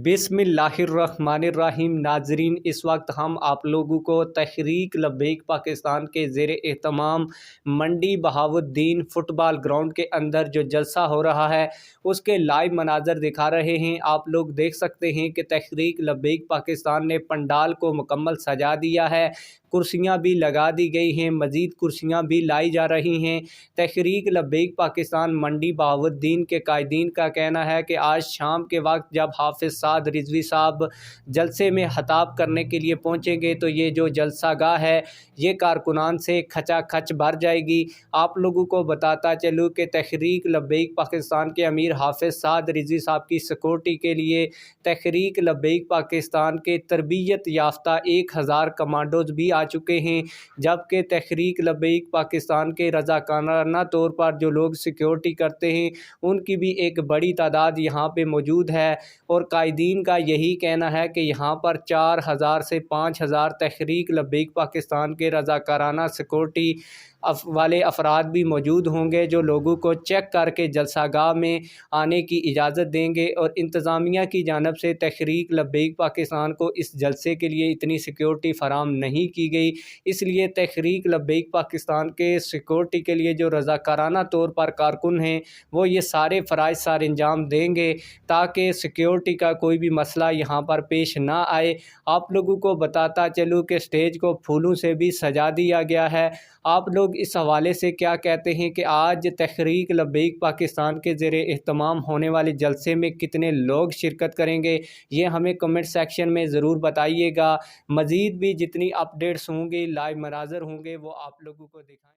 बिस्मिल्लाहिर्रहमानिर्रहीम। नाजरीन, इस वक्त हम आप लोगों को तहरीक लब्बैक पाकिस्तान के ज़ेर एहतमाम मंडी बहाउद्दीन फुटबॉल ग्राउंड के अंदर जो जलसा हो रहा है उसके लाइव मनाजर दिखा रहे हैं। आप लोग देख सकते हैं कि तहरीक लब्बैक पाकिस्तान ने पंडाल को मुकम्मल सजा दिया है, कुर्सियां भी लगा दी गई हैं, मज़ीद कुर्सियां भी लाई जा रही हैं। तहरीक लब्बैक पाकिस्तान मंडी बहाउद्दीन के कायदीन का कहना है कि आज शाम के वक्त जब हाफिज़ साद रिजवी साहब जलसे में खताब करने के लिए पहुंचेंगे तो ये जो जलसा गाह है ये कारकुनान से खचा खच भर जाएगी। आप लोगों को बताता चलूँ कि तहरीक लब्बैक पाकिस्तान के अमीर हाफिज़ साद रिजवी साहब की सिक्योरिटी के लिए तहरीक लब्बैक पाकिस्तान के तरबियत याफ्ता 1000 कमांडोज भी आ चुके हैं, जबकि तहरीक लब्बैक पाकिस्तान के रज़ाकाराना तौर पर जो लोग सिक्योरिटी करते हैं उनकी भी एक बड़ी तादाद यहाँ पे मौजूद है। और कायदीन का यही कहना है कि यहाँ पर 4000 से 5000 तहरीक लब्बैक पाकिस्तान के रज़ाकाराना सिक्योरिटी वाले अफराद भी मौजूद होंगे जो लोगों को चेक करके जलसागाह में आने की इजाज़त देंगे। और इंतज़ामिया की जानब से तहरीक लब्बैक पाकिस्तान को इस जलसे के लिए इतनी सिक्योरिटी फ़राम नहीं की गई, इसलिए तहरीक लब्बैक पाकिस्तान के सिक्योरिटी के लिए जो रज़ाकाराना तौर पर कारकुन हैं वो ये सारे फ़राइज़ सारे अंजाम देंगे ताकि सिक्योरिटी का कोई भी मसला यहाँ पर पेश ना आए। आप लोगों को बताता चलूँ कि स्टेज को फूलों से भी सजा दिया गया है। आप लोग इस हवाले से क्या कहते हैं कि आज तहरीक लब्बैक पाकिस्तान के ज़ेरे एहतमाम होने वाले जलसे में कितने लोग शिरकत करेंगे, ये हमें कमेंट सेक्शन में ज़रूर बताइएगा। मज़ीद भी जितनी अपडेट्स होंगी, लाइव मनाज़र होंगे, वो आप लोगों को दिखाएँ।